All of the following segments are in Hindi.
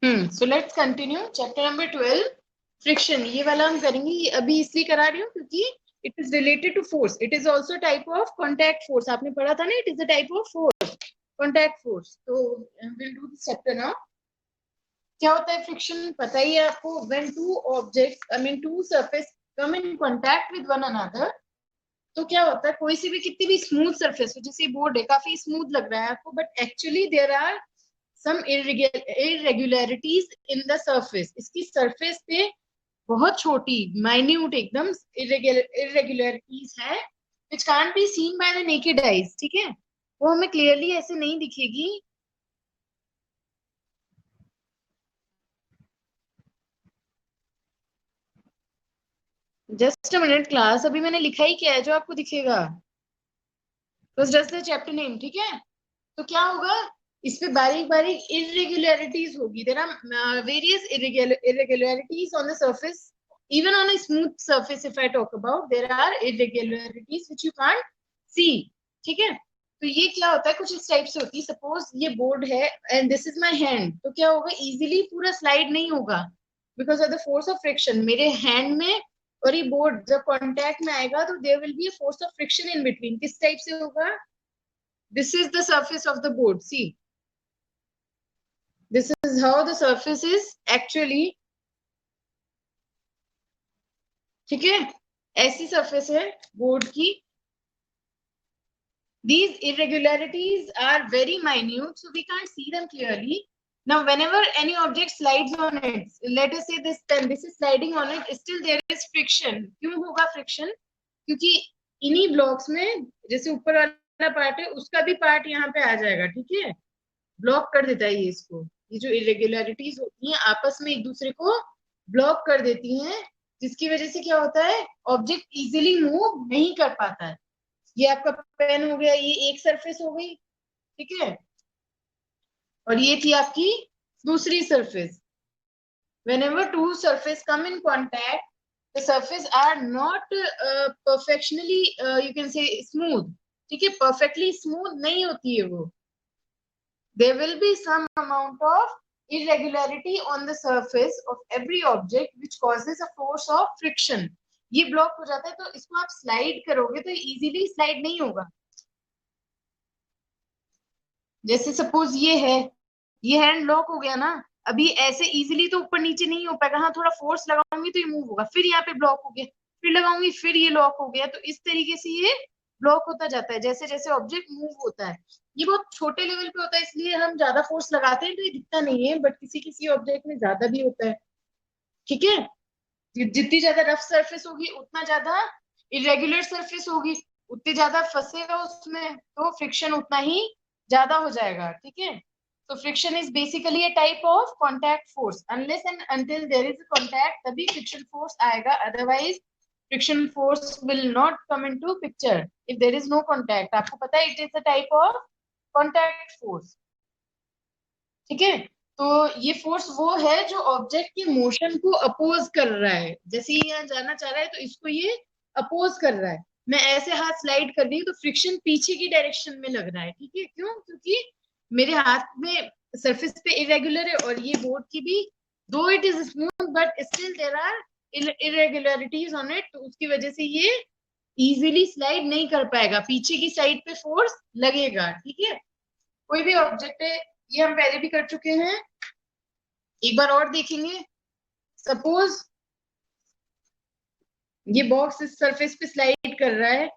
So let's continue chapter number 12 friction. ये वाला हम करेंगे, ये अभी इसलिए करा रही हूँ क्योंकि it is related to force, it is also type of contact force. आपने पढ़ा था ना, it is a type of force, contact force. तो will do this chapter now. क्या होता है फ्रिक्शन, पता ही है आपको। When two objects, I mean two surface come in contact with one another, तो क्या होता है, कोई सी भी कितनी भी स्मूथ सरफेस हो, जैसे बोर्ड है काफी स्मूथ लग रहा है आपको, but actually there are some irregularities in the surface। इसकी सरफेस पे बहुत छोटी माइन्यूट एकदम irregularities है, which can't be seen by the naked eyes। ठीक है, वो हमें क्लियरली ऐसे नहीं दिखेगी। जस्ट अ मिनट क्लास, अभी मैंने लिखा ही क्या है जो आपको दिखेगा? बस जस्ट द चैप्टर नेम। ठीक है, तो क्या होगा, इस पे बारीक बारीक इरेगुलरिटीज होगी। There are various irregularities on the surface, even on a smooth surface if I talk about, there are irregularities which you can't see। ठीक है, तो ये क्या होता है, कुछ इस टाइप से होती है। सपोज ये बोर्ड है and this is my hand, तो क्या होगा, इजीली पूरा स्लाइड नहीं होगा because of the force of friction मेरे हैंड में। और ये बोर्ड जब कांटेक्ट में आएगा तो there will be a force of friction in between. किस टाइप से होगा, this is the surface of the board, see, this is how the surface is actually। ठीक है, ऐसी सरफेस है बोर्ड की। these irregularities are very minute so we can't see them clearly। now whenever any object slides on it, let us say this pen, this is sliding on it, still there is friction। क्यों होगा फ्रिक्शन, क्योंकि इन्हीं ब्लॉक्स में जैसे ऊपर वाला पार्ट है उसका भी पार्ट यहाँ पे आ जाएगा। ठीक है, ब्लॉक कर देता है ये इसको। ये जो इरेगुलरिटीज होती हैं आपस में एक दूसरे को ब्लॉक कर देती हैं, जिसकी वजह से क्या होता है, ऑब्जेक्ट इजीली मूव नहीं कर पाता है। ये आपका पेन हो गया, ये एक सरफेस हो गई। ठीक है, और ये थी आपकी दूसरी surface. whenever two surface come in contact, the surface are not perfectionally you can say smooth। ठीक है, perfectly smooth नहीं होती है वो। there will be some amount of irregularity on the surface of every object which causes a force of friction। ये ब्लॉक हो जाता है तो इसको आप स्लाइड करोगे तो इजीली स्लाइड नहीं होगा। जैसे सपोज ये है, ये हैंड लॉक हो गया ना, अभी ऐसे इजीली तो ऊपर नीचे नहीं हो पाएगा। हाँ, थोड़ा फोर्स लगाऊंगी तो ये मूव होगा, फिर यहाँ पे ब्लॉक हो गया, फिर लगाऊंगी फिर ये लॉक हो गया। तो इस तरीके से ये ब्लॉक होता जाता है जैसे जैसे ऑब्जेक्ट मूव होता है। ये बहुत छोटे लेवल पे होता है इसलिए हम ज्यादा फोर्स लगाते हैं तो ये दिखता नहीं है, बट किसी किसी ऑब्जेक्ट में ज्यादा भी होता है। ठीक है, जितनी ज्यादा रफ सरफेस होगी उतना ज्यादा इरेगुलर सरफेस होगी, उतनी ज्यादा फंसेगा उसमें तो फ्रिक्शन उतना ही ज्यादा हो जाएगा। ठीक है, तो friction is basically a type of contact force. Unless and until there is a contact तभी फ्रिक्शन फोर्स आएगा, otherwise friction force will not come into picture if there is no contact. आपको पता है it is a type of contact force. ठीक है, तो ये फोर्स वो है जो ऑब्जेक्ट के मोशन को अपोज कर रहा है। जैसे ये यहाँ जाना चाह रहा है तो इसको ये अपोज कर रहा है। मैं ऐसे हाथ स्लाइड कर रही हूँ तो फ्रिक्शन पीछे की डायरेक्शन में लग रहा है। ठीक है, क्यों, क्योंकि मेरे हाथ में सरफेस पे इरेगुलर है और ये बोर्ड की भी, though it is smooth but still there are irregularities on it, तो उसकी वजह से ये इजीली स्लाइड नहीं कर पाएगा, पीछे की साइड पे फोर्स लगेगा। ठीक है, कोई भी ऑब्जेक्ट है, ये हम पहले भी कर चुके हैं, एक बार और देखेंगे। सपोज ये बॉक्स इस सरफेस पे स्लाइड कर रहा है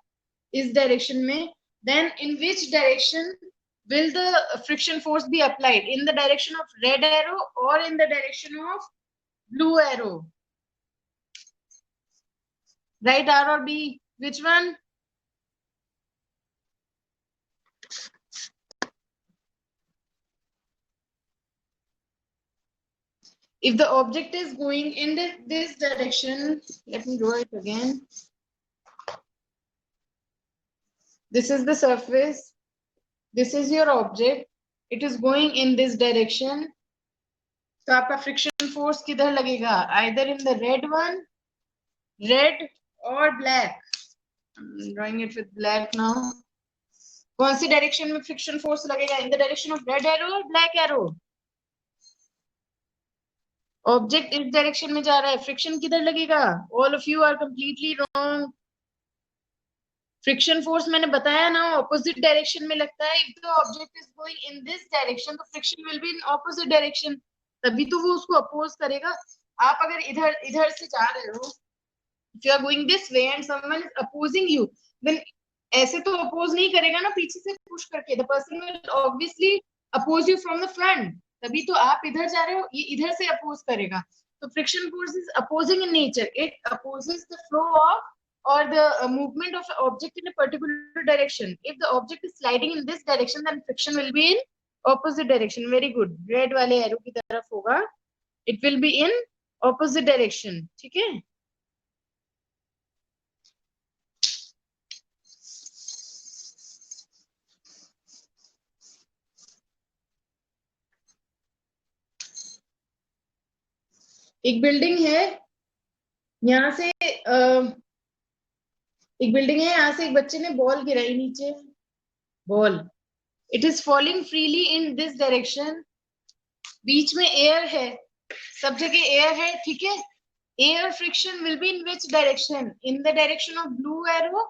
इस डायरेक्शन में, then in which direction will the friction force be applied, in the direction of red arrow or in the direction of blue arrow, right R or B, which one? If the object is going in this direction, let me draw it again, this is the surface, this is your object, it is going in this direction, तो आपका फ्रिक्शन फोर्स किधर लगेगा, either in the red one, red और black. Drawing it with black now. कौन सी डायरेक्शन में फ्रिक्शन फोर्स लगेगा, in the direction of red arrow और ब्लैक एरो? ऑब्जेक्ट इस डायरेक्शन में जा रहा है, फ्रिक्शन किधर लगेगा? All of you are completely wrong. Friction force मैंने बताया ना ऑपोजिट डायरेक्शन में लगता है। If the object is going in this direction तो friction will be in opposite direction, तभी तो वो उसको अपोज करेगा। आप अगर इधर इधर से जा रहे हो, if you are going this way and someone is opposing you, then ऐसे तो अपोज नहीं करेगा ना पीछे से पुश करके, the person will obviously oppose you from the front, तभी तो आप इधर जा रहे हो, ये इधर से अपोज करेगा। तो friction force is opposing in nature, it opposes the flow of or the movement of an object in a particular direction. If the object is sliding in this direction, then friction will be in opposite direction. Very good. Red वाले arrow की तरफ होगा. It will be in opposite direction. ठीक है? एक बिल्डिंग है, यहाँ से एक बिल्डिंग है, यहाँ से एक बच्चे ने बॉल गिराई नीचे, ball, it is falling freely in this direction, बीच में एयर है, सब जगह एयर है, ठीक है? Air friction will be in which direction? In the direction of blue arrow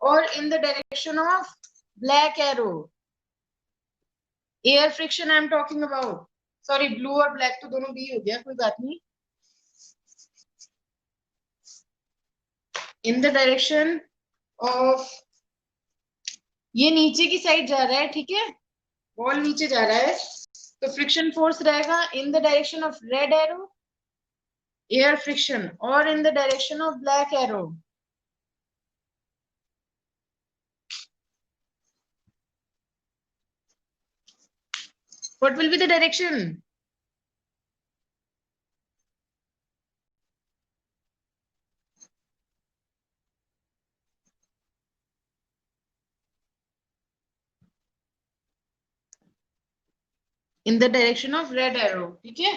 और in the direction of black arrow? Air friction I am talking about, sorry blue और ब्लैक तो दोनों बी हो गया, कोई बात नहीं। इन द डायरेक्शन ऑफ, ये नीचे की साइड जा रहा है, ठीक है? बॉल नीचे जा रहा है, तो फ्रिक्शन फोर्स रहेगा in the direction of red arrow, air friction, और in the direction of black arrow. What will be the direction? In the direction of red arrow, ठीक है?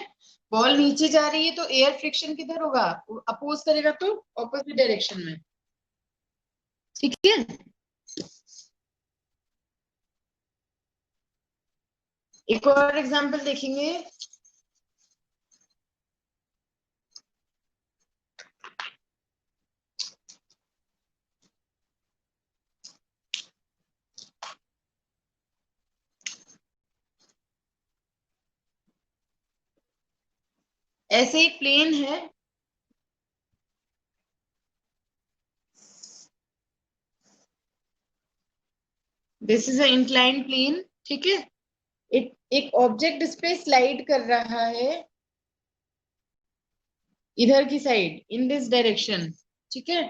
बॉल नीचे जा रही है तो एयर फ्रिक्शन किधर होगा? अपोज करेगा तो ऑपोजिट डायरेक्शन में, ठीक है? एक और एग्जांपल देखेंगे। ऐसे एक प्लेन है, this is a inclined plane, ठीक है? एक ऑब्जेक्ट इस पे स्लाइड कर रहा है इधर की साइड, इन दिस डायरेक्शन, ठीक है?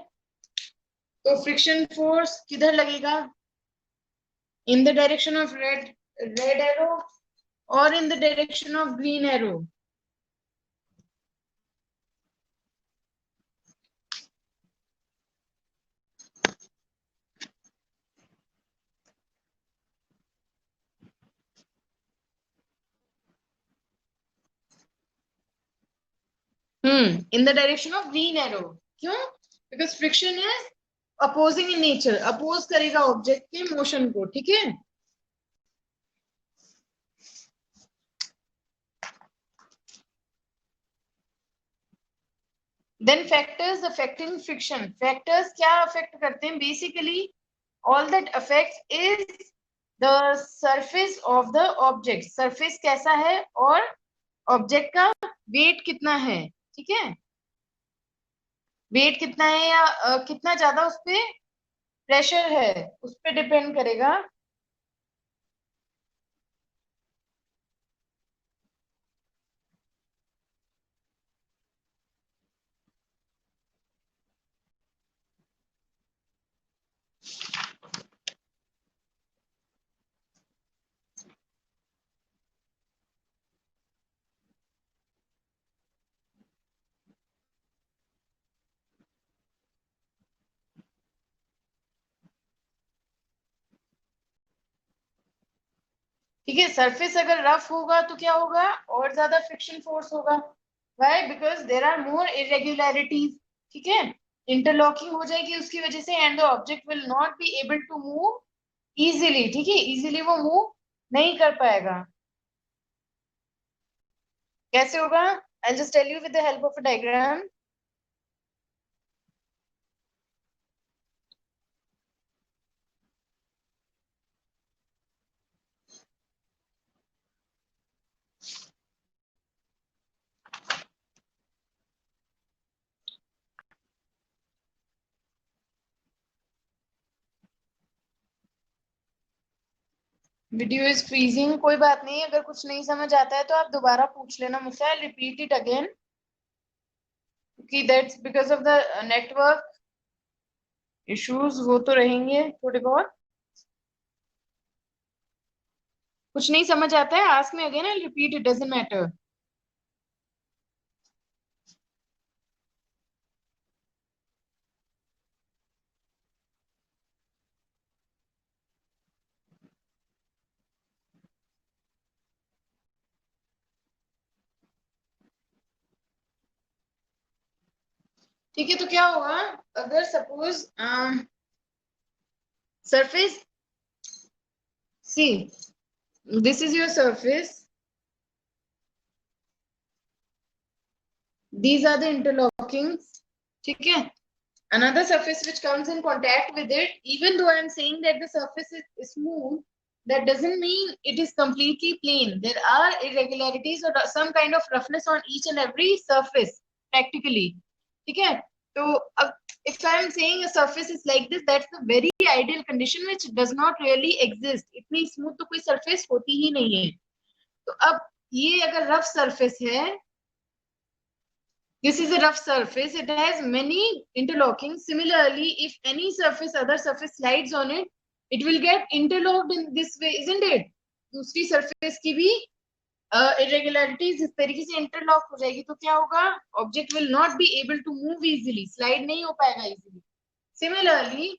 तो फ्रिक्शन फोर्स किधर लगेगा? In the direction of red arrow और in the direction of green arrow. In the direction of green arrow. क्यों? Because friction is opposing in nature, oppose करेगा ऑब्जेक्ट के मोशन को, ठीक है? Then factors affecting friction, factors क्या अफेक्ट करते हैं? Basically all that affects is the surface of the object, surface कैसा है और ऑब्जेक्ट का वेट कितना है, ठीक है? वेट कितना है या कितना ज्यादा उस पे प्रेशर है, उस पे डिपेंड करेगा। ठीक है, सरफेस अगर रफ होगा तो क्या होगा? और ज्यादा फ्रिक्शन फोर्स होगा। Why? Because there are more irregularities, ठीक है? इंटरलॉकिंग हो जाएगी उसकी वजह से, and the object will not be able to move easily, ठीक है? इजीली वो मूव नहीं कर पाएगा। कैसे होगा? I'll just tell you with the help of a diagram. Video is freezing, कोई बात नहीं, अगर कुछ नहीं समझ आता है तो आप दोबारा पूछ लेना मुझसे, आई रिपीट इट अगेन, क्योंकि that's because of the network issues, वो तो रहेंगे थोड़े बहुत। कुछ नहीं समझ आता है, ask me again, I repeat, it doesn't matter. ठीक है, तो क्या होगा अगर suppose surface, C this is your surface, these are the interlockings, ठीक है, another surface which comes in contact with it, even though I am saying that the surface is smooth, that doesn't mean it is completely plain. There are irregularities or some kind of roughness on each and every surface practically, ठीक है। तो अब if I am saying a surface is like this, that's the very ideal condition which does not really exist. इतनी smooth तो कोई surface होती ही नहीं है। तो अब ये अगर rough surface है, this is a rough surface, it has many interlockings. Similarly, if any surface, other surface slides on it, it will get interlocked in this way, isn't it? दूसरी surface की भी irregularities इस तरीके से interlock हो जाएगी, तो क्या होगा? Object will not be able to move easily, slide नहीं हो पाएगा easily. Similarly,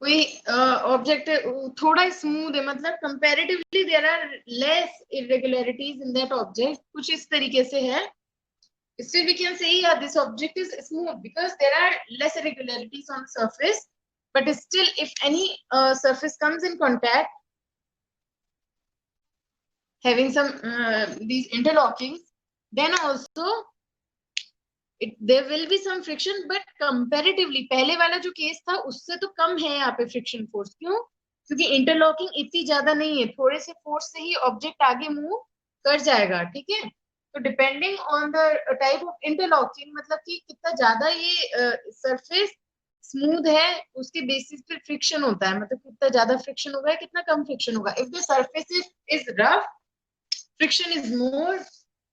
कोई ऑब्जेक्ट थोड़ा स्मूथ है, मतलब comparatively there are less irregularities in that object, कुछ इस तरीके से है, still we can say yeah, this object is smooth because there are less irregularities on the surface, but still if any surface comes in contact having some these interlockings, then also there will be some friction, but comparatively पहले वाला जो केस था उससे तो कम है यहाँ पे फ्रिक्शन फोर्स। क्यों? क्योंकि इंटरलॉकिंग इतनी ज्यादा नहीं है, थोड़े से फोर्स से ही ऑब्जेक्ट आगे मूव कर जाएगा, ठीक है। तो depending on the type of interlocking, मतलब कि कितना ज्यादा ये सरफेस स्मूथ है उसके बेसिस पे फ्रिक्शन होता है, मतलब कितना ज्यादा फ्रिक्शन होगा कितना कम फ्रिक्शन होगा। If the surface is rough, friction is more,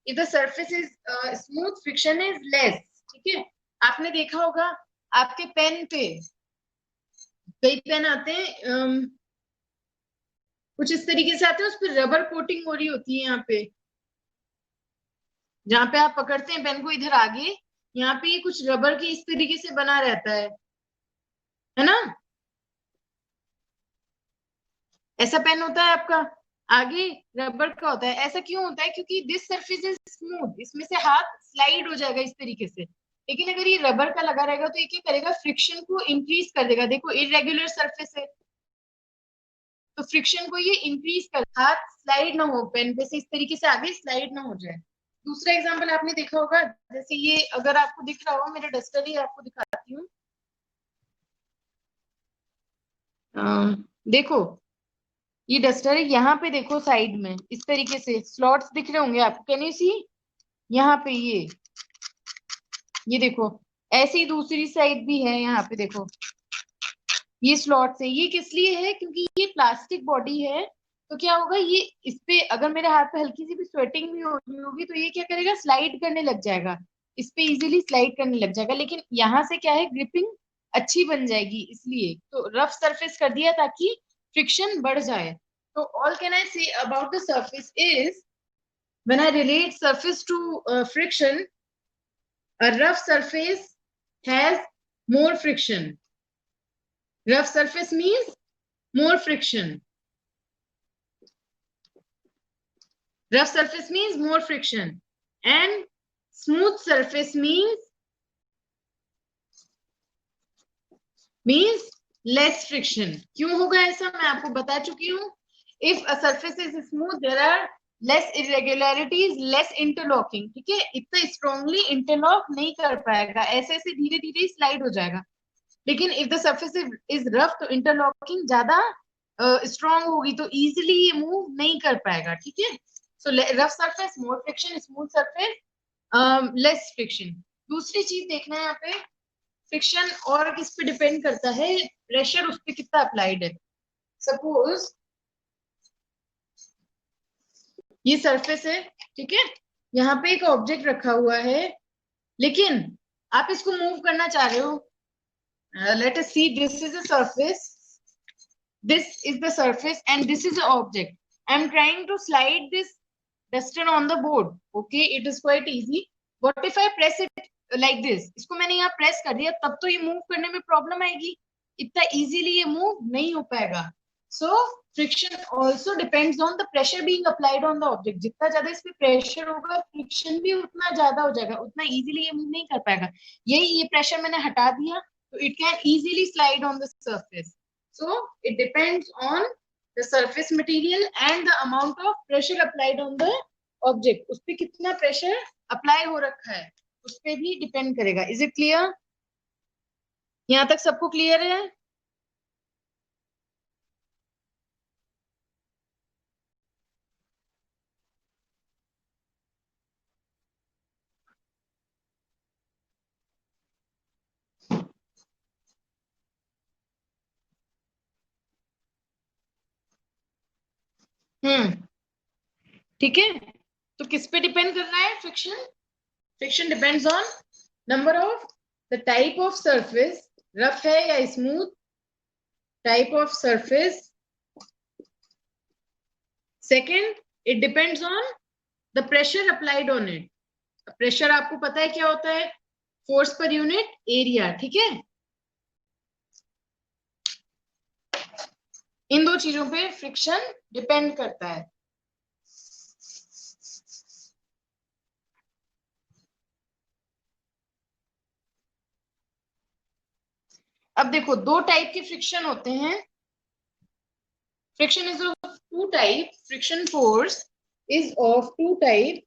if the surface is smooth, friction is less, ठीक है। आपने देखा होगा आपके पेन पे, कई पेन आते हैं कुछ इस तरीके से आते हैं, उस पर रबर कोटिंग हो रही होती है यहाँ पे, जहाँ पे आप पकड़ते हैं पेन को इधर आगे, यहाँ पे ये कुछ रबर की इस तरीके से बना रहता है ना? ऐसा पेन होता है आपका, आगे रबर का होता है। ऐसा क्यों होता है? क्योंकि दिस सरफेस इज स्मूथ, इसमें से हाथ स्लाइड हो जाएगा इस तरीके से। लेकिन अगर ये रबर का लगा रहेगा तो ये क्या करेगा? फ्रिक्शन को इंक्रीज कर देगा। देखो इरेगुलर सरफेस है तो फ्रिक्शन को ये इंक्रीज कर, हाथ स्लाइड ना हो पेन पे से इस तरीके से आगे स्लाइड ना हो जाए। दूसरा एग्जाम्पल आपने देखा होगा, जैसे ये अगर आपको दिख रहा हो, मेरा डस्टर ही आपको दिखाती हूँ, देखो ये डस्टर है, यहाँ पे देखो साइड में इस तरीके से स्लॉट्स दिख रहे होंगे आपको, कैन यू सी? यहाँ पे ये देखो, ऐसे ही दूसरी साइड भी है, यहाँ पे देखो ये स्लॉट्स है। ये किस लिए है? क्योंकि ये प्लास्टिक बॉडी है, तो क्या होगा, ये इस पे अगर मेरे हाथ पे हल्की सी भी स्वेटिंग भी हो रही होगी तो ये क्या करेगा? स्लाइड करने लग जाएगा, इस पे इजीली स्लाइड करने लग जाएगा। लेकिन यहाँ से क्या है, ग्रिपिंग अच्छी बन जाएगी, इसलिए तो रफ सरफेस कर दिया ताकि फ्रिक्शन बढ़ जाए। तो all can I say about the surface is, when I relate surface to friction, a rough surface has more friction. Rough surface means more friction. Rough surface means more friction, and smooth surface means less friction. क्यों होगा ऐसा, मैं आपको बता चुकी हूँ। If a surface is smooth there are less irregularities, less interlocking. ठीक है, इतना स्ट्रांगली इंटरलॉक नहीं कर पाएगा, ऐसे ऐसे धीरे धीरे स्लाइड हो जाएगा। लेकिन if the surface is rough तो इंटरलॉकिंग ज्यादा स्ट्रांग होगी, तो इजिली ये मूव नहीं कर पाएगा। ठीक है, सो रफ सरफेस मोर friction, smooth surface less friction. दूसरी चीज देखना है यहाँ पे, फ्रिक्शन और किस पे डिपेंड करता है, प्रेशर उस पे कितना अप्लाइड है। सपोज ये सरफेस है, ठीक है, यहाँ पे एक ऑब्जेक्ट रखा हुआ है, लेकिन आप इसको मूव करना चाह रहे हो। Let us see, this is a surface, this is the surface and this is the object. I'm trying to slide this duster on the board. Okay, it is quite easy. What if I press it like this? इसको मैंने यहाँ प्रेस कर दिया, तब तो ये मूव करने में प्रॉब्लम आएगी, इतना इजीली ये मूव नहीं हो पाएगा। So friction also depends on the pressure being applied on the object. जितना ज्यादा इस पे प्रेशर होगा, फ्रिक्शन भी उतना ज्यादा हो जाएगा, उतना इजीली ये मूव नहीं कर पाएगा। यही ये प्रेशर मैंने हटा दिया, तो it can easily slide on the surface. So it depends on the surface material and the amount of pressure applied on the object. उस पे कितना pressure apply हो रखा है, उस पे भी depend करेगा। Is it clear? यहाँ तक सबको clear है? ठीक है, तो किस पे डिपेंड कर रहा है friction? Friction depends on number of the type of surface, rough है या smooth, type of surface. Second, it depends on the pressure applied on it. Pressure आपको पता है क्या होता है, फोर्स पर यूनिट एरिया। ठीक है, इन दो चीजों पे फ्रिक्शन डिपेंड करता है। अब देखो, दो टाइप के फ्रिक्शन होते हैं। Friction is of two type, friction force is of two type.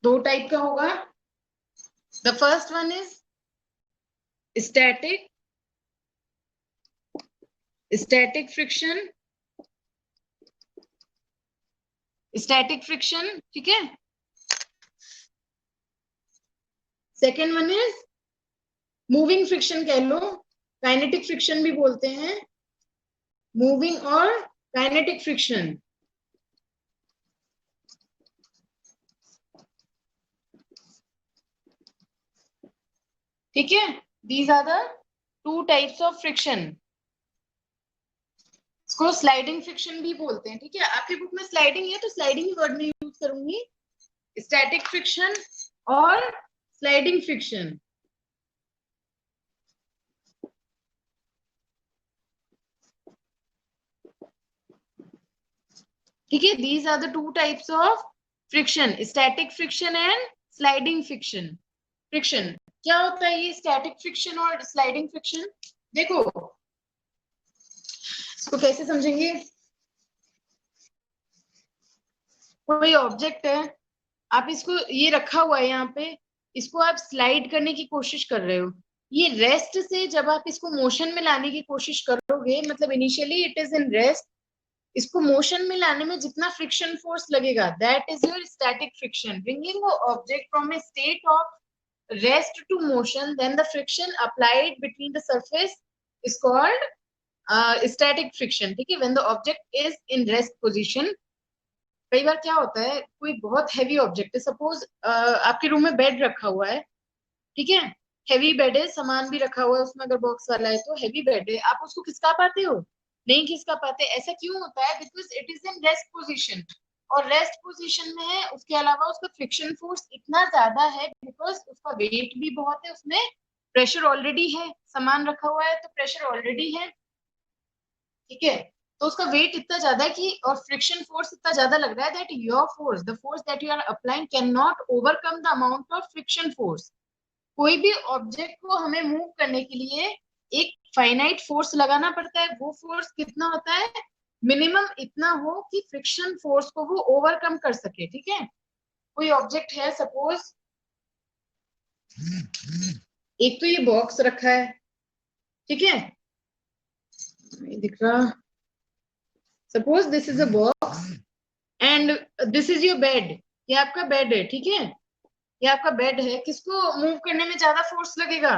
दो टाइप का होगा। The first one is static, static friction, static friction. ठीक है, second one is moving friction, कह लो काइनेटिक फ्रिक्शन भी बोलते हैं, मूविंग और काइनेटिक फ्रिक्शन। ठीक है, these are the two types of friction. इसको स्लाइडिंग फ्रिक्शन भी बोलते हैं। ठीक है, आपकी बुक में स्लाइडिंग है तो स्लाइडिंग ही वर्ड में यूज करूंगी, स्टैटिक फ्रिक्शन और स्लाइडिंग फ्रिक्शन। ठीक है, these are the two types of friction, static friction and sliding friction. Friction क्या होता है, ये स्टैटिक फ्रिक्शन और स्लाइडिंग फ्रिक्शन। देखो इसको कैसे समझेंगे, कोई ऑब्जेक्ट है, आप इसको, ये रखा हुआ है यहाँ पे, इसको आप स्लाइड करने की कोशिश कर रहे हो। ये रेस्ट से जब आप इसको मोशन में लाने की कोशिश करोगे, मतलब initially it is in rest, इसको मोशन में लाने में जितना फ्रिक्शन फोर्स लगेगा, that is your static friction. Bringing object from A state of rest to motion, then the friction applied between the surface is called static friction. ठीक है, when the object is in rest position। कई बार क्या होता है, कोई बहुत हैवी ऑब्जेक्ट है, सपोज आपके रूम में बेड रखा हुआ है, ठीक है, हैवी बेड है, सामान भी रखा हुआ है उसमें, अगर बॉक्स वाला है तो हैवी बेड है, आप उसको खिसका पाते हो? नहीं खिसका पाते। ऐसा क्यों होता है? Because it is in rest position, और रेस्ट पोजीशन में है, उसके अलावा उसका फ्रिक्शन फोर्स इतना ज्यादा है बिकॉज उसका वेट भी बहुत है, उसमें प्रेशर ऑलरेडी है, सामान रखा हुआ है तो प्रेशर ऑलरेडी है। ठीक है, तो उसका वेट इतना ज्यादा है कि, और फ्रिक्शन फोर्स इतना ज्यादा लग रहा है that your force, the force that you are applying can not overcome the amount of friction force. कोई भी ऑब्जेक्ट को हमें मूव करने के लिए एक फाइनाइट फोर्स लगाना पड़ता है। वो फोर्स कितना होता है, मिनिमम इतना हो कि फ्रिक्शन फोर्स को वो ओवरकम कर सके। ठीक है, कोई ऑब्जेक्ट है, सपोज एक तो ये बॉक्स रखा है, ठीक है, नहीं दिख रहा, suppose this is a box and this is your bed, ये आपका बेड है, ठीक है, ये आपका बेड है। किसको मूव करने में ज्यादा फोर्स लगेगा,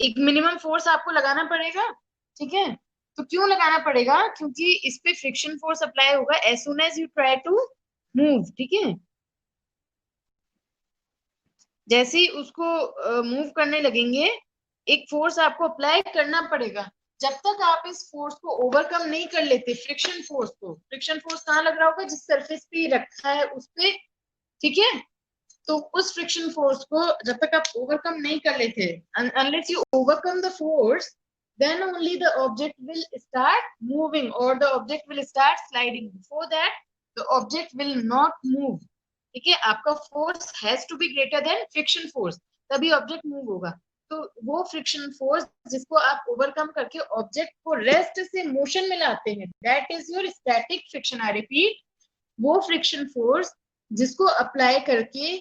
एक मिनिमम फोर्स आपको लगाना पड़ेगा, ठीक है। तो क्यों लगाना पड़ेगा, क्योंकि इस पे फ्रिक्शन फोर्स अप्लाई होगा as soon as you try to move, ठीक है। जैसे ही उसको मूव करने लगेंगे, एक फोर्स आपको अप्लाई करना पड़ेगा। जब तक आप इस फोर्स को ओवरकम नहीं कर लेते, फ्रिक्शन फोर्स को, फ्रिक्शन फोर्स कहाँ लग रहा होगा, जिस सरफेस पे रखा है उस पे, ठीक है। तो उस फ्रिक्शन फोर्स को जब तक आप ओवरकम नहीं कर लेते, unless you overcome the force, then only the object will start moving or the object will start sliding. Before that the object will not move, ठीक है। आपका force has to be greater than friction force, तभी ऑब्जेक्ट मूव होगा। तो वो फ्रिक्शन फोर्स जिसको आप ओवरकम करके ऑब्जेक्ट को रेस्ट से मोशन में लाते हैं, that is your static friction. I repeat, वो फ्रिक्शन फोर्स जिसको अप्लाई करके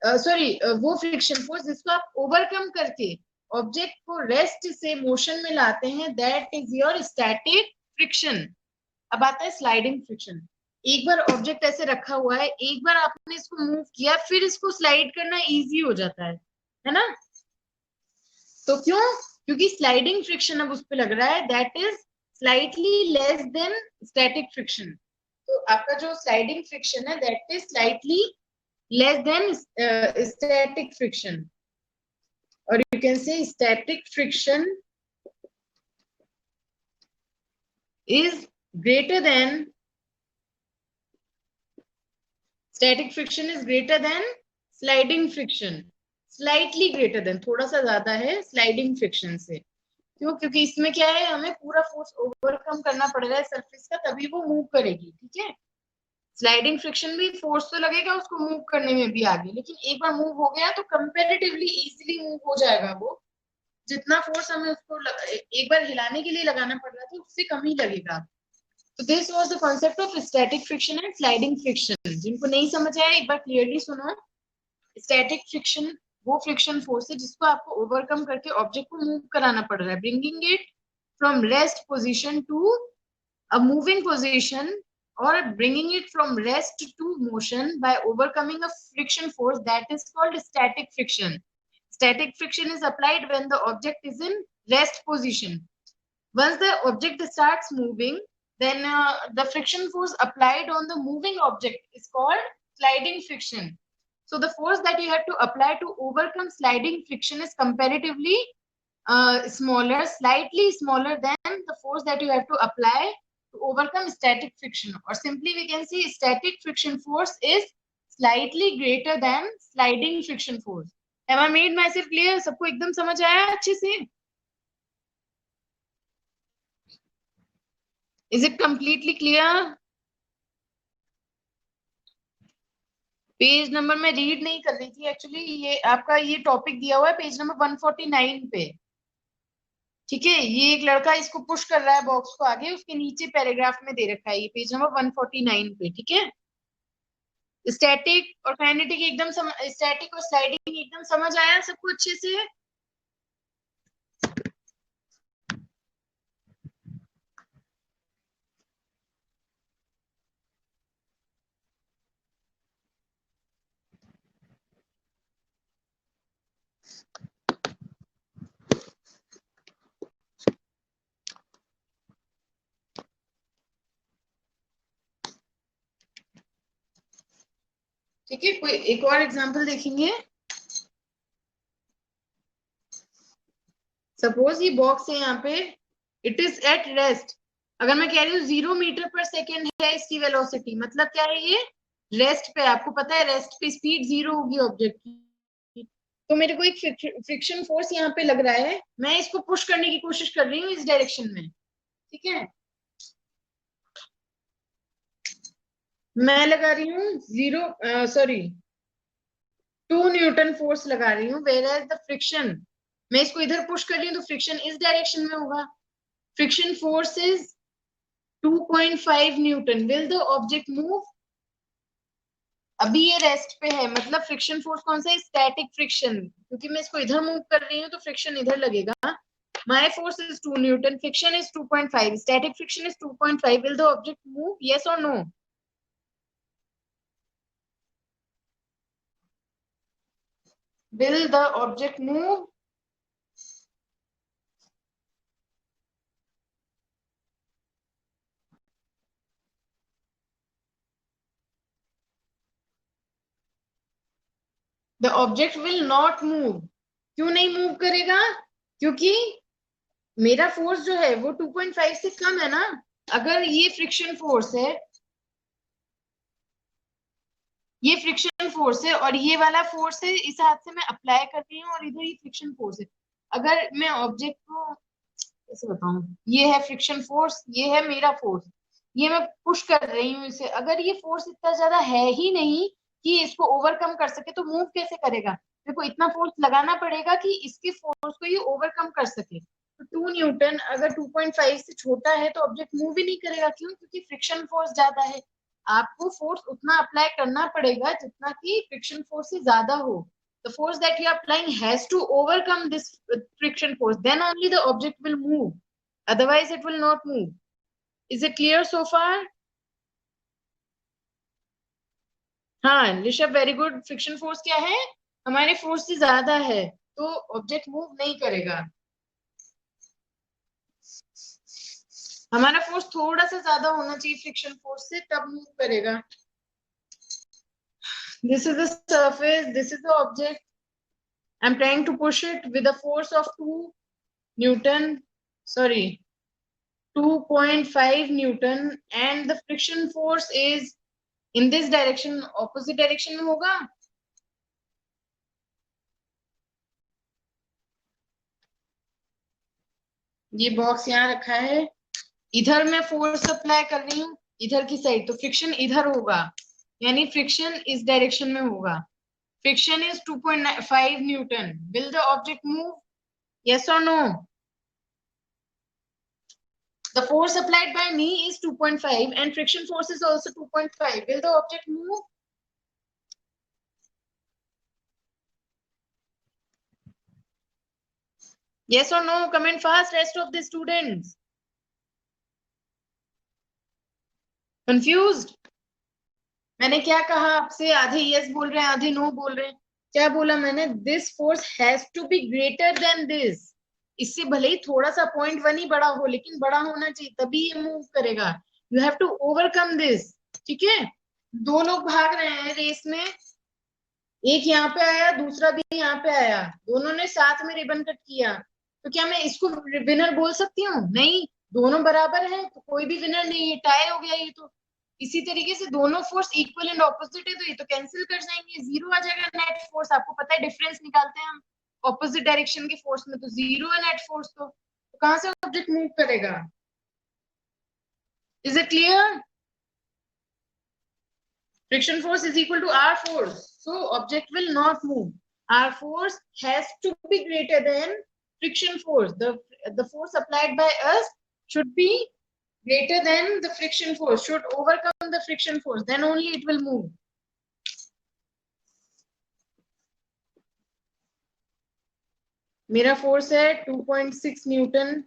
वो फ्रिक्शन फोर्स जिसको आप ओवरकम करके ऑब्जेक्ट को रेस्ट से मोशन में लाते हैं, that is your static friction. अब आता है स्लाइडिंग फ्रिक्शन। एक बार ऑब्जेक्ट ऐसे रखा हुआ है, एक बार आपने इसको मूव किया, फिर इसको स्लाइड करना इजी हो जाता है ना। तो क्यों, क्योंकि स्लाइडिंग फ्रिक्शन अब उस पर लग रहा है, that is slightly less than static friction. तो आपका जो स्लाइडिंग फ्रिक्शन है that is slightly less than static friction, or you can say static friction is greater than sliding friction, slightly greater than, थोड़ा सा ज्यादा है स्लाइडिंग फ्रिक्शन से। क्यों, क्योंकि इसमें क्या है, हमें पूरा फोर्स ओवरकम करना पड़ रहा है सरफेस का, तभी वो मूव करेगी, ठीक है। स्लाइडिंग फ्रिक्शन भी फोर्स तो लगेगा उसको मूव करने में भी आगे, लेकिन एक बार मूव हो गया तो कंपैरेटिवली इजीली मूव हो जाएगा वो। जितना फोर्स हमें उसको एक बार हिलाने के लिए लगाना पड़ रहा था उससे कम ही लगेगा। तो this was the concept of static friction and sliding friction. जिनको नहीं समझ आया एक बार क्लियरली सुनो। स्टैटिक फ्रिक्शन वो फ्रिक्शन फोर्स है जिसको आपको ओवरकम करके ऑब्जेक्ट को मूव कराना पड़ रहा है, bringing it from rest position to a moving position, or bringing it from rest to motion by overcoming a friction force, that is called static friction. Static friction is applied when the object is in rest position. Once the object starts moving, then the friction force applied on the moving object is called sliding friction. So the force that you have to apply to overcome sliding friction is comparatively slightly smaller than the force that you have to apply to overcome static friction, or simply we can say static friction force is slightly greater than sliding friction force. Have I made myself clear? सबको एकदम समझ आया अच्छे से? Is it completely clear? Page number मैं रीड नहीं कर रही थी एक्चुअली, ये आपका ये टॉपिक दिया हुआ है पेज नंबर 149 पे, ठीक है। ये एक लड़का इसको पुश कर रहा है बॉक्स को आगे, उसके नीचे पैराग्राफ में दे रखा है ये पेज नंबर 149 पे, ठीक है। स्टैटिक और काइनेटिक एकदम स्टैटिक और स्लाइडिंग एकदम समझ आया सबको अच्छे से? ठीक है, कोई एक और एग्जांपल देखेंगे। सपोज ये बॉक्स है यहाँ पे, इट इज एट रेस्ट। अगर मैं कह रही हूँ 0 मीटर पर सेकेंड है इसकी वेलोसिटी, मतलब क्या है, ये रेस्ट पे, आपको पता है रेस्ट पे स्पीड 0 होगी ऑब्जेक्ट की। तो मेरे को एक फ्रिक्शन फोर्स यहाँ पे लग रहा है, मैं इसको पुश करने की कोशिश कर रही हूँ इस डायरेक्शन में, ठीक है। मैं लगा रही हूँ 2 न्यूटन फोर्स लगा रही हूँ, वेयर एज द फ्रिक्शन, मैं इसको इधर पुश कर रही हूँ तो फ्रिक्शन इस डायरेक्शन में होगा। Friction force is 2.5 Newton, will the object move? अभी ये रेस्ट पे है, मतलब फ्रिक्शन फोर्स कौन सा है? स्टैटिक फ्रिक्शन, क्योंकि मैं इसको इधर मूव कर रही हूँ तो फ्रिक्शन इधर लगेगा। My force is 2 Newton, friction is 2.5, static friction is 2.5, will the object move, yes और no? Will the object move? The object will not move. क्यों नहीं मूव करेगा? क्योंकि मेरा फोर्स जो है वो 2.5 से कम है ना। अगर ये फ्रिक्शन फोर्स है, ये फ्रिक्शन फोर्स है और ये वाला फोर्स है, इस हाथ से मैं अप्लाई कर रही हूँ और इधर ये फ्रिक्शन फोर्स है। अगर मैं ऑब्जेक्ट को कैसे बताऊं, ये है फ्रिक्शन फोर्स, ये है मेरा फोर्स, ये मैं पुश कर रही हूँ इसे, अगर ये फोर्स इतना ज्यादा है ही नहीं कि इसको ओवरकम कर सके तो मूव कैसे करेगा? देखो इतना फोर्स लगाना पड़ेगा कि इसके फोर्स को ये ओवरकम कर सके। तो 2 न्यूटन अगर 2.5 से छोटा है तो ऑब्जेक्ट मूव ही नहीं करेगा। क्यों? क्योंकि फ्रिक्शन फोर्स ज्यादा है। आपको फोर्स उतना अप्लाई करना पड़ेगा जितना कि फ्रिक्शन फोर्स से ज्यादा हो। The force that you are applying has to overcome this friction force, then only the object will move, otherwise it will not move. Is it clear so far? हाँ Rishabh, very good. Friction force क्या है? हमारे फोर्स से ज्यादा है तो ऑब्जेक्ट मूव नहीं करेगा। हमारा फोर्स थोड़ा सा ज्यादा होना चाहिए फ्रिक्शन फोर्स से, तब मूव करेगा। This is the surface, this is the object. I'm trying to push it with a force of 2 Newton, sorry, 2.5 Newton, and the friction force is in this direction, opposite direction में होगा। ये बॉक्स यहाँ रखा है, इधर मैं फोर्स अप्लाई कर रही हूँ इधर की साइड, तो फ्रिक्शन इधर होगा, यानी फ्रिक्शन इस डायरेक्शन में होगा। Friction is 2.5 Newton, will the object move, yes और no? The force applied by me is 2.5 and friction force is also 2.5. Will the object move? Yes or no? Comment fast, rest of the students. Confused? मैंने क्या कहा आपसे? आधे यस बोल रहे हैं, आधे नो बोल रहे हैं। क्या बोला मैंने? This force has to be greater than this. इससे भले ही थोड़ा सा 0.1 ही बड़ा हो, लेकिन बड़ा होना चाहिए तभी ये मूव करेगा। You have to overcome this. ठीक है? दो लोग भाग रहे हैं रेस में, एक यहाँ पे आया, दूसरा भी यहाँ पे आया, दोनों ने साथ में रिबन कट किया, तो क्या मैं इसको विनर बोल सकती हूँ? नहीं, दोनों बराबर है तो कोई भी विनर नहीं है, टाई हो गया ये तो। इसी तरीके से दोनों फोर्स इक्वल एंड ऑपोजिट है तो ये तो कैंसिल कर जाएंगे, जीरो आ जाएगा नेट फोर्स। आपको पता है डिफरेंस निकालते हैं हम ऑपोजिट डायरेक्शन के फोर्स में, तो जीरो है नेट फोर्स, तो कहाँ से ऑब्जेक्ट मूव करेगा? Is it clear? Friction force is equal to R force. So object will not move. R force has to be greater than friction force. The force applied by us should be greater than the friction force, should overcome the friction force. Then only it will move. मेरा फोर्स है 2.6 Newton.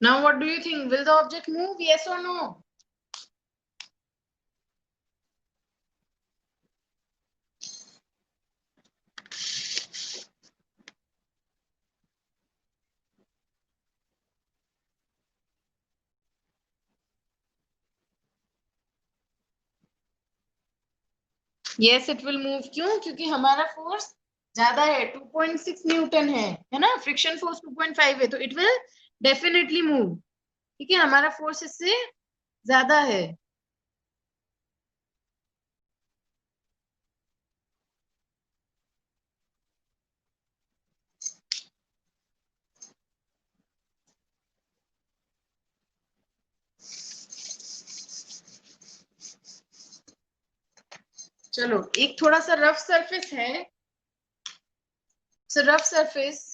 Now what do you think? Will the object move? Yes or no? Yes, it will move. क्यों? क्योंकि हमारा फोर्स ज्यादा है, 2.6 न्यूटन है ना? फ्रिक्शन फोर्स 2.5 है तो इट विल डेफिनेटली मूव। ठीक है, हमारा फोर्स इससे ज्यादा है। चलो एक थोड़ा सा रफ सरफेस है, रफ सरफेस,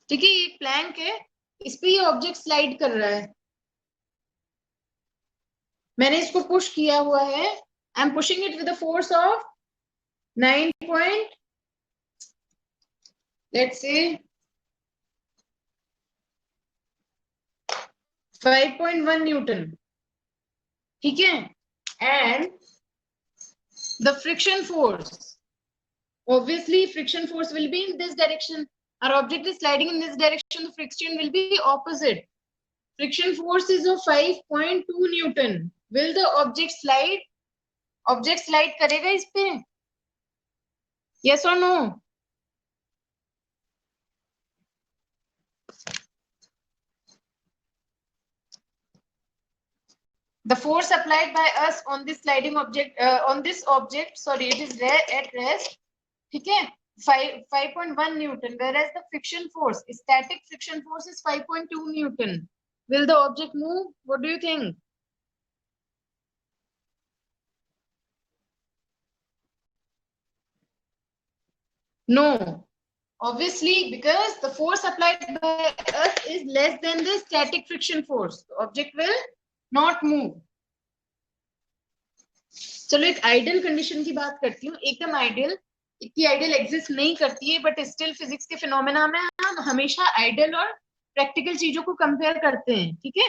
ठीक है, ये प्लैंक है, इस पे ये ऑब्जेक्ट स्लाइड कर रहा है, मैंने इसको पुश किया हुआ है, I am pushing it with the force of 9 point, let's say 5.1 Newton, ठीक है, and the friction force, obviously friction force will be in this direction, our object is sliding in this direction, the friction will be opposite, friction force is of 5.2 newton, will the object slide, object slide करेगा इस पे, yes or no? The force applied by us on this sliding object, on this object, sorry, it is at rest, ठीक है, 5.1 newton, whereas the friction force, static friction force is 5.2 newton. Will the object move? What do you think? No, obviously, because the force applied by us is less than the static friction force. The object will not move. चलो एक आइडियल कंडीशन की बात करती हूँ, एकदम आइडियल, इतनी आइडियल एग्जिस्ट नहीं करती है, बट स्टिल फिजिक्स के फिनोमेना में हम हमेशा आइडियल और प्रैक्टिकल चीजों को कंपेयर करते हैं, ठीक है।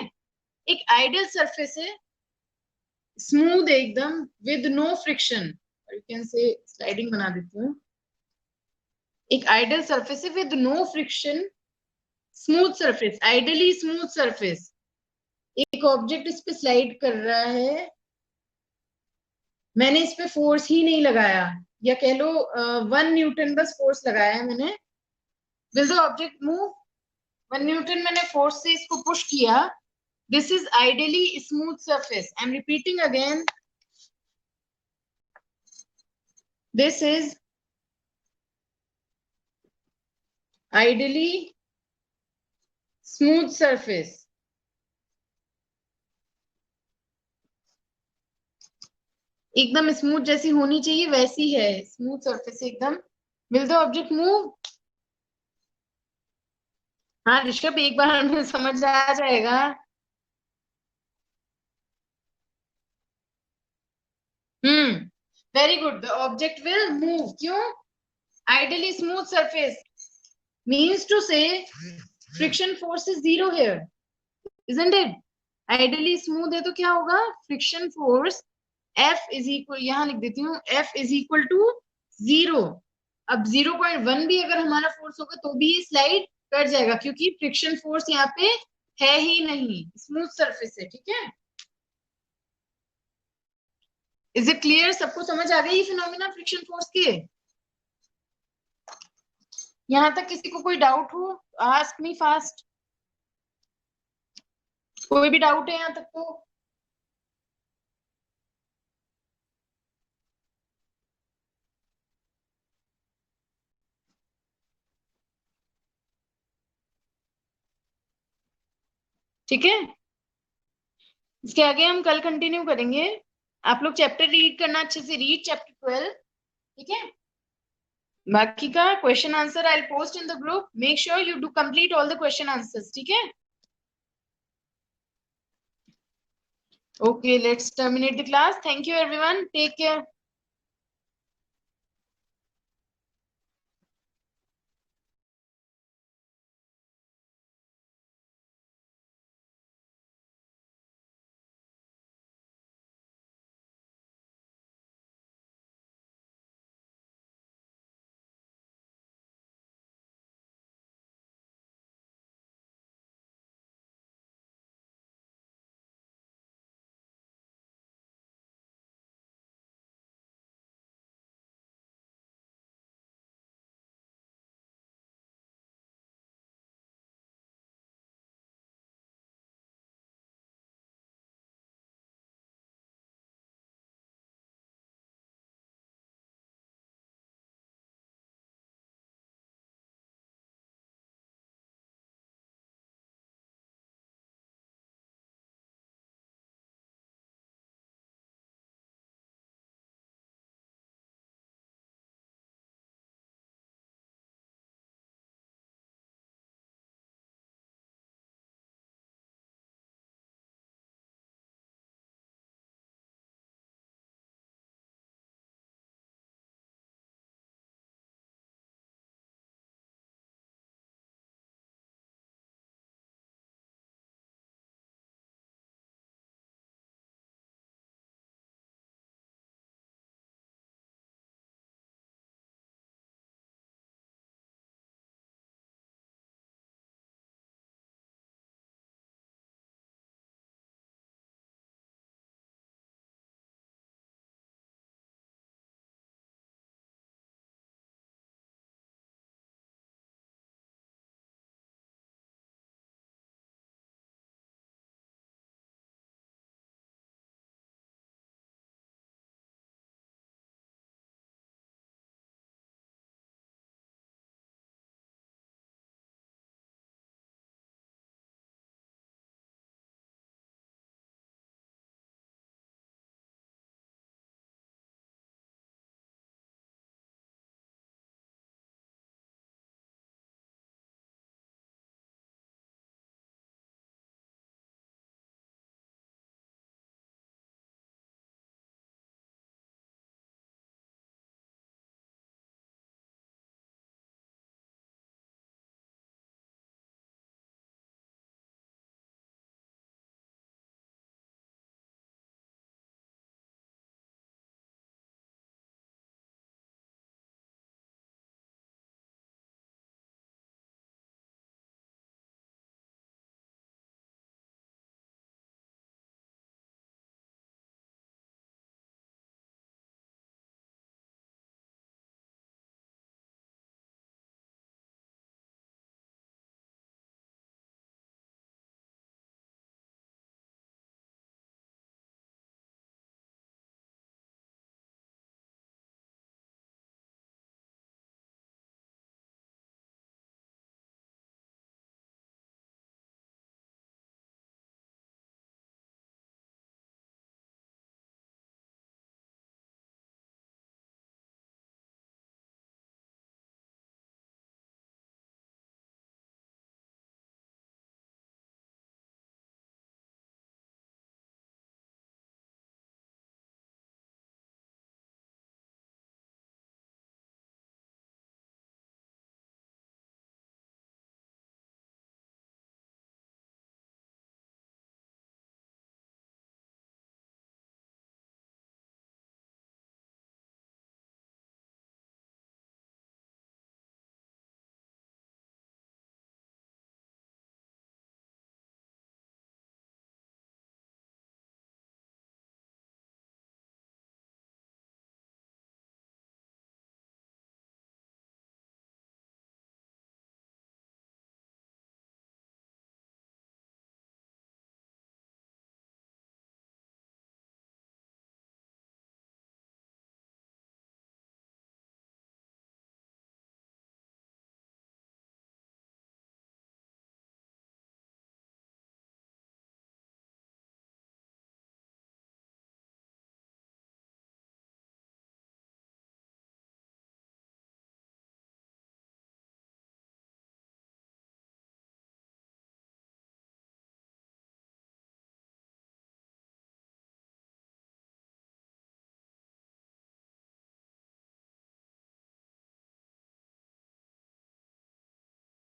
एक आइडियल सरफेस है, स्मूथ एकदम, with no friction, you can say sliding बना देती हूँ, एक आइडियल सरफेस है with no friction, smooth surface, ideally smooth surface, एक ऑब्जेक्ट इस पे स्लाइड कर रहा है, मैंने इस पे फोर्स ही नहीं लगाया, या कह लो 1 न्यूटन बस फोर्स लगाया है मैंने, will the object move? 1 newton मैंने फोर्स से इसको पुश किया, this is ideally smooth surface, I am repeating again, this is ideally smooth surface, एकदम स्मूथ जैसी होनी चाहिए वैसी है, स्मूथ सरफेस एकदम, विल द ऑब्जेक्ट मूव? हाँ ऋषभ, एक बार में समझ आ जाएगा, very good, the object will move, क्यों? Ideally smooth surface means to say friction force is zero here, isn't it? Ideally smooth है तो क्या होगा, friction force F is equal, यहां लिख देती हूँ, F is equal to 0, अब 0.1 भी अगर हमारा फोर्स होगा तो भी ये स्लाइड कर जाएगा, क्योंकि फ्रिक्शन फोर्स यहाँ पे है ही नहीं, स्मूथ सरफेस है, ठीक है। इज इट क्लियर, सबको समझ आ गई फिनोमिना फ्रिक्शन फोर्स के? यहां तक किसी को कोई डाउट हो, आस्क मी फास्ट, कोई भी डाउट है यहाँ तक तो? ठीक है, इसके आगे हम कल कंटिन्यू करेंगे, आप लोग चैप्टर रीड करना अच्छे से, रीड चैप्टर 12, ठीक है। बाकी का question answer I will post in the group, make sure you do complete all the question answers, ठीक है। Okay, let's terminate the class. Thank you everyone. Take care.